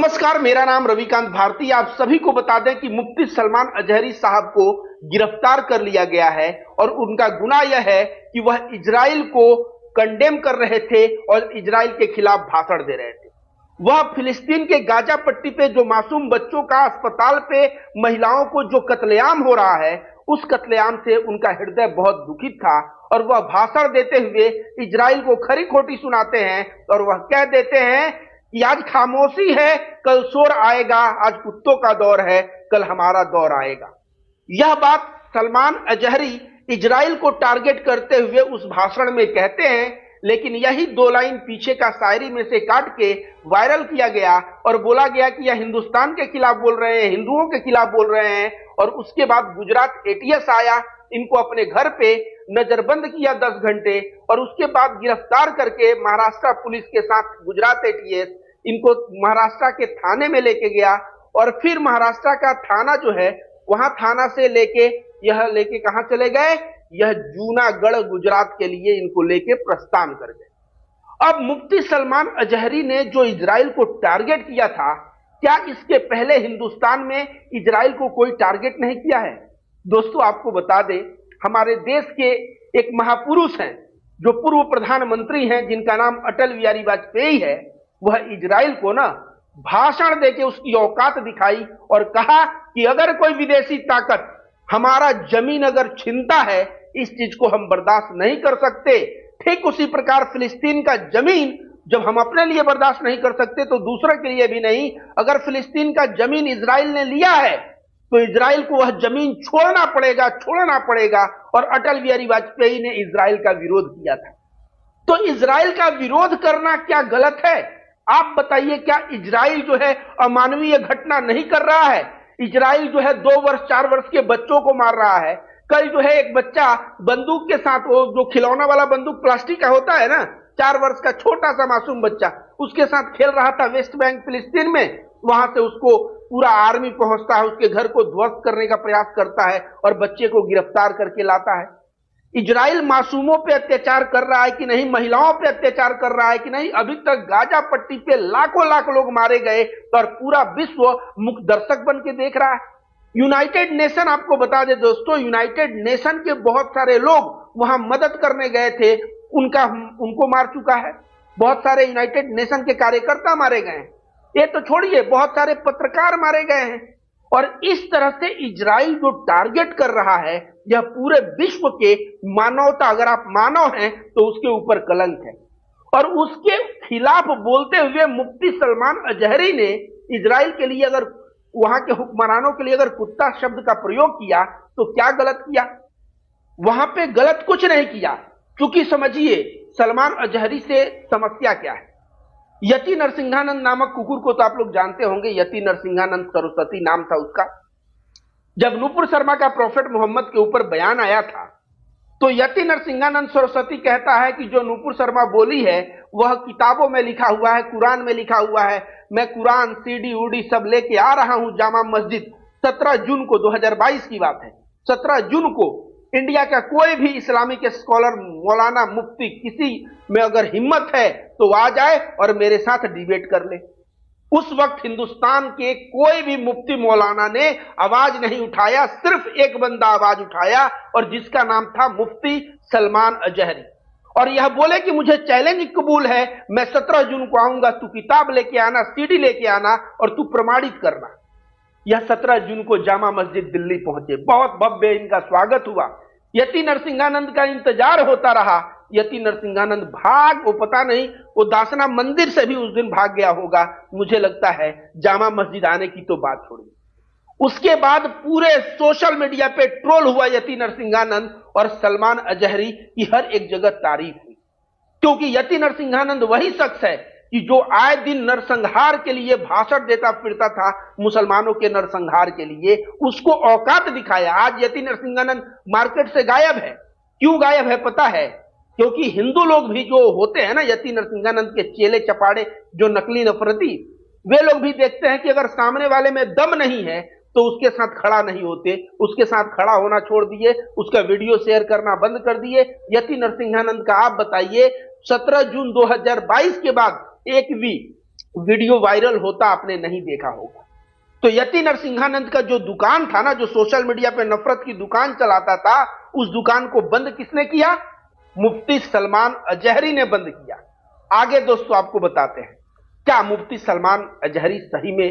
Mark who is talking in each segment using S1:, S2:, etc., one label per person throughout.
S1: नमस्कार, मेरा नाम रविकांत भारती। आप सभी को बता दें कि मुफ्ती सलमान अजहरी साहब को गिरफ्तार कर लिया गया है और उनका गुनाह यह है कि वह इजराइल को कंडेम कर रहे थे और इजराइल के खिलाफ भाषण दे रहे थे। वह फिलिस्तीन के गाजा पट्टी पे जो मासूम बच्चों का, अस्पताल पे महिलाओं को जो कत्लेआम हो रहा है, उस कत्लेआम से उनका हृदय बहुत दुखित था और वह भाषण देते हुए इजराइल को खरी खोटी सुनाते हैं और वह कह देते हैं कि आज खामोशी है, कल शोर आएगा, आज कुत्तों का दौर है, कल हमारा दौर आएगा। यह बात सलमान अजहरी इजराइल को टारगेट करते हुए उस भाषण में कहते हैं, लेकिन यही दो लाइन पीछे का शायरी में से काट के वायरल किया गया और बोला गया कि यह हिंदुस्तान के खिलाफ बोल रहे हैं, हिंदुओं के खिलाफ बोल रहे हैं। और उसके बाद गुजरात एटीएस आया, इनको अपने घर पे नजरबंद किया 10 घंटे और उसके बाद गिरफ्तार करके महाराष्ट्र पुलिस के साथ गुजरात एटीएस इनको महाराष्ट्र के थाने में लेके गया और फिर महाराष्ट्र का थाना जो है, वहां थाना से लेके कहां चले गए, यह जूनागढ़ गुजरात के लिए इनको लेके प्रस्थान कर गए। अब मुफ्ती सलमान अजहरी ने जो इजराइल को टारगेट किया था, क्या इसके पहले हिंदुस्तान में इजराइल को कोई टारगेट नहीं किया है? दोस्तों, आपको बता दें, हमारे देश के एक महापुरुष हैं जो पूर्व प्रधानमंत्री हैं, जिनका नाम अटल बिहारी वाजपेयी है। वह इजराइल को ना भाषण देके उसकी औकात दिखाई और कहा कि अगर कोई विदेशी ताकत हमारा जमीन अगर छीनता है, इस चीज को हम बर्दाश्त नहीं कर सकते। ठीक उसी प्रकार फिलिस्तीन का जमीन जब हम अपने लिए बर्दाश्त नहीं कर सकते तो दूसरे के लिए भी नहीं। अगर फिलिस्तीन का जमीन इजराइल ने लिया है तो इजराइल को वह जमीन छोड़ना पड़ेगा। और अटल बिहारी वाजपेयी ने इजराइल का विरोध किया था। तो इजराइल का विरोध करना क्या गलत है? आप बताइए, क्या इजराइल जो है अमानवीय घटना नहीं कर रहा है? इजराइल जो है 2 वर्ष 4 वर्ष के बच्चों को मार रहा है। कल जो है एक बच्चा बंदूक के साथ, वो जो खिलौना वाला बंदूक प्लास्टिक का होता है ना, 4 वर्ष का छोटा सा मासूम बच्चा उसके साथ खेल रहा था वेस्ट बैंक फिलिस्तीन में। वहां से उसको पूरा आर्मी पहुंचता है, उसके घर को ध्वस्त करने का प्रयास करता है और बच्चे को गिरफ्तार करके लाता है। इजराइल मासूमों पे अत्याचार कर रहा है कि नहीं, महिलाओं पे अत्याचार कर रहा है कि नहीं? अभी तक गाजा पट्टी पे लाखों लाख लोग मारे गए और पूरा विश्व मुख दर्शक बन के देख रहा है। यूनाइटेड नेशन, आपको बता दे दोस्तों, यूनाइटेड नेशन के बहुत सारे लोग वहां मदद करने गए थे, उनको मार चुका है। बहुत सारे यूनाइटेड नेशन के कार्यकर्ता मारे गए हैं। ये तो छोड़िए, बहुत सारे पत्रकार मारे गए हैं। और इस तरह से इजराइल जो टारगेट कर रहा है, यह पूरे विश्व के मानवता, अगर आप मानव हैं तो उसके ऊपर कलंक है। और उसके खिलाफ बोलते हुए मुफ्ती सलमान अजहरी ने इजराइल के लिए, अगर वहां के हुक्मरानों के लिए अगर कुत्ता शब्द का प्रयोग किया तो क्या गलत किया? वहां पे गलत कुछ नहीं किया, क्योंकि समझिए सलमान अजहरी से समस्या क्या है। यति नरसिंहानंद नामक कुकुर को तो आप लोग जानते होंगे, यति नरसिंहानंद सरस्वती नाम था उसका। जब नूपुर शर्मा का प्रॉफेट मोहम्मद के ऊपर बयान आया था तो यति नरसिंहानंद सरस्वती कहता है कि जो नूपुर शर्मा बोली है वह किताबों में लिखा हुआ है, कुरान में लिखा हुआ है। मैं कुरान सीडी उडी सब लेके आ रहा हूं जामा मस्जिद। 17 जून को 2022 की बात है, 17 जून को इंडिया का कोई भी इस्लामिक स्कॉलर, मौलाना, मुफ्ती, किसी में अगर हिम्मत है तो आ जाए और मेरे साथ डिबेट कर ले। उस वक्त हिंदुस्तान के कोई भी मुफ्ती मौलाना ने आवाज नहीं उठाया, सिर्फ एक बंदा आवाज उठाया और जिसका नाम था मुफ्ती सलमान अजहरी। और यह बोले कि मुझे चैलेंज कबूल है, मैं 17 जून को आऊंगा, तू किताब लेके आना, सीडी लेके आना और तू प्रमाणित करना। यह 17 जून को जामा मस्जिद दिल्ली पहुंचे, बहुत भव्य इनका स्वागत हुआ। यति नरसिंहानंद का इंतजार होता रहा। यति नरसिंहानंद वो पता नहीं, वो दासना मंदिर से भी उस दिन भाग गया होगा, मुझे लगता है। जामा मस्जिद आने की तो बात छोड़िए। उसके बाद पूरे सोशल मीडिया पे ट्रोल हुआ यति नरसिंहानंद और सलमान अजहरी की हर एक जगह तारीफ हुई, क्योंकि यति नरसिंहानंद वही शख्स है कि जो आए दिन नरसंहार के लिए भाषण देता फिरता था, मुसलमानों के नरसंहार के लिए, उसको औकात दिखाया। आज यति नरसिंहानंद मार्केट से गायब है। क्यों गायब है पता है? क्योंकि हिंदू लोग भी जो होते हैं ना, यति नरसिंहानंद के चेले चपाड़े, जो नकली नफरती, वे लोग भी देखते हैं कि अगर सामने वाले में दम नहीं है तो उसके साथ खड़ा नहीं होते, उसके साथ खड़ा होना छोड़ दिए, उसका वीडियो शेयर करना बंद कर दिए। यति नरसिंहानंद का आप बताइए, 17 जून 2022 के बाद एक भी वीडियो वायरल होता आपने नहीं देखा होगा। तो यति नरसिंहानंद का जो दुकान था ना, जो सोशल मीडिया पे नफरत की दुकान चलाता था, उस दुकान को बंद किसने किया? मुफ्ती सलमान अजहरी ने बंद किया। आगे दोस्तों आपको बताते हैं, क्या मुफ्ती सलमान अजहरी सही में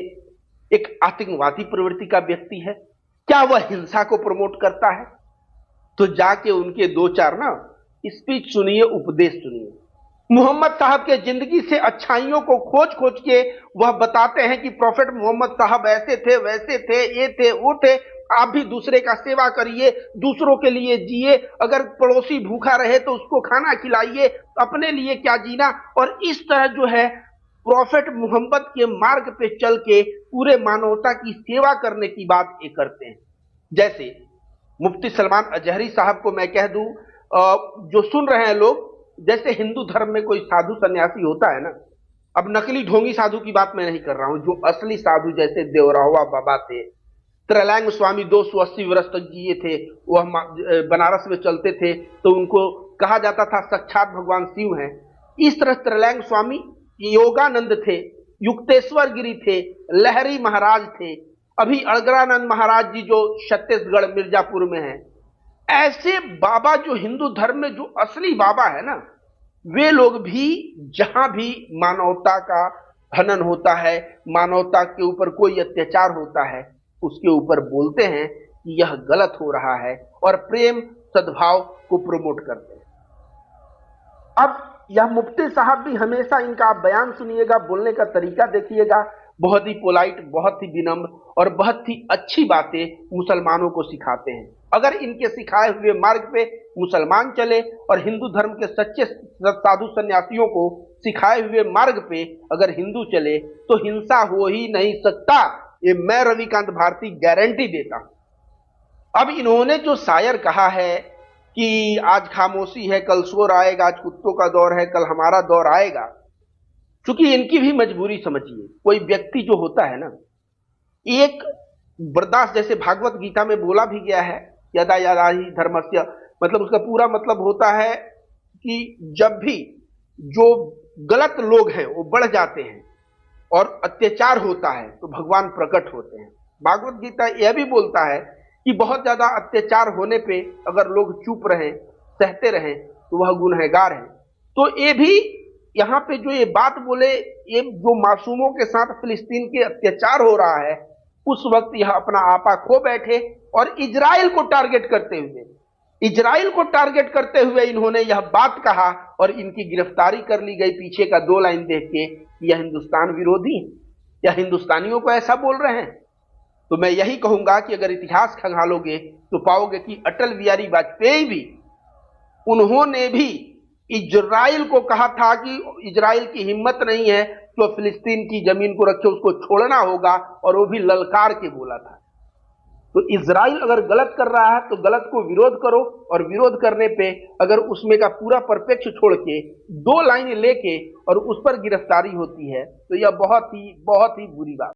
S1: एक आतंकवादी प्रवृत्ति का व्यक्ति है? क्या वह हिंसा को प्रमोट करता है? तो जाके उनके दो चार ना स्पीच सुनिए, उपदेश सुनिए। मोहम्मद साहब के जिंदगी से अच्छाइयों को खोज खोज के वह बताते हैं कि प्रॉफेट मोहम्मद साहब ऐसे थे, वैसे थे, ये थे, वो थे। आप भी दूसरे का सेवा करिए, दूसरों के लिए जिए, अगर पड़ोसी भूखा रहे तो उसको खाना खिलाइए, अपने लिए क्या जीना। और इस तरह जो है प्रॉफेट मोहम्मद के मार्ग पे चल के पूरे मानवता की सेवा करने की बात ये करते हैं। जैसे मुफ्ती सलमान अजहरी साहब को मैं कह दूं, जो सुन रहे हैं लोग, जैसे हिंदू धर्म में कोई साधु सन्यासी होता है ना, अब नकली ढोंगी साधु की बात मैं नहीं कर रहा हूं, जो असली साधु जैसे देवरावा बाबा थे, त्रैलंग स्वामी 280 वर्ष तक जिए थे, वह बनारस में चलते थे तो उनको कहा जाता था साक्षात भगवान शिव हैं। इस तरह त्रैलंग स्वामी योगानंद थे, युक्तेश्वर गिरी थे, लहरी महाराज थे, अभी अड़गड़ानंद महाराज जी जो छत्तीसगढ़ मिर्जापुर में है। ऐसे बाबा जो हिंदू धर्म में जो असली बाबा है ना, वे लोग भी जहां भी मानवता का हनन होता है, मानवता के ऊपर कोई अत्याचार होता है, उसके ऊपर बोलते हैं कि यह गलत हो रहा है और प्रेम सद्भाव को प्रमोट करते हैं। अब यह मुफ्ती साहब भी हमेशा इनका आप बयान सुनिएगा, बोलने का तरीका देखिएगा, बहुत ही पोलाइट, बहुत ही विनम्र और बहुत ही अच्छी बातें मुसलमानों को सिखाते हैं। अगर इनके सिखाए हुए मार्ग पे मुसलमान चले और हिंदू धर्म के सच्चे साधु सन्यासियों को सिखाए हुए मार्ग पे अगर हिंदू चले तो हिंसा हो ही नहीं सकता, ये मैं रविकांत भारती गारंटी देता हूं। अब इन्होंने जो शायर कहा है कि आज खामोशी है कल शोर आएगा, आज कुत्तों का दौर है कल हमारा दौर आएगा, क्योंकि इनकी भी मजबूरी समझिए। कोई व्यक्ति जो होता है ना, एक बर्दाश्त, जैसे भागवत गीता में बोला भी गया है, यदा यदा ही धर्मस्य, मतलब उसका पूरा मतलब होता है कि जब भी जो गलत लोग हैं वो बढ़ जाते हैं और अत्याचार होता है तो भगवान प्रकट होते हैं। भागवत गीता यह भी बोलता है कि बहुत ज्यादा अत्याचार होने पे अगर लोग चुप रहें, सहते रहें, तो वह गुनहगार है। तो ये भी यहाँ पे जो ये बात बोले, ये जो मासूमों के साथ फिलिस्तीन के अत्याचार हो रहा है, उस वक्त यह अपना आपा खो बैठे और इजराइल को टारगेट करते हुए इन्होंने यह बात कहा और इनकी गिरफ्तारी कर ली गई पीछे का 2 लाइन देख के, यह हिंदुस्तान विरोधी है या हिंदुस्तानियों को ऐसा बोल रहे हैं। तो मैं यही कहूंगा कि अगर इतिहास खंगालोगे तो पाओगे कि अटल बिहारी वाजपेयी भी, उन्होंने भी इजराइल को कहा था कि इजराइल की हिम्मत नहीं है तो फिलिस्तीन की जमीन को रखे, उसको छोड़ना होगा, और वो भी ललकार के बोला था। तो इजराइल अगर गलत कर रहा है तो गलत को विरोध करो, और विरोध करने पे अगर उसमें का पूरा परिप्रेक्ष्य छोड़ के 2 लाइन लेके और उस पर गिरफ्तारी होती है तो यह बहुत ही बुरी बात।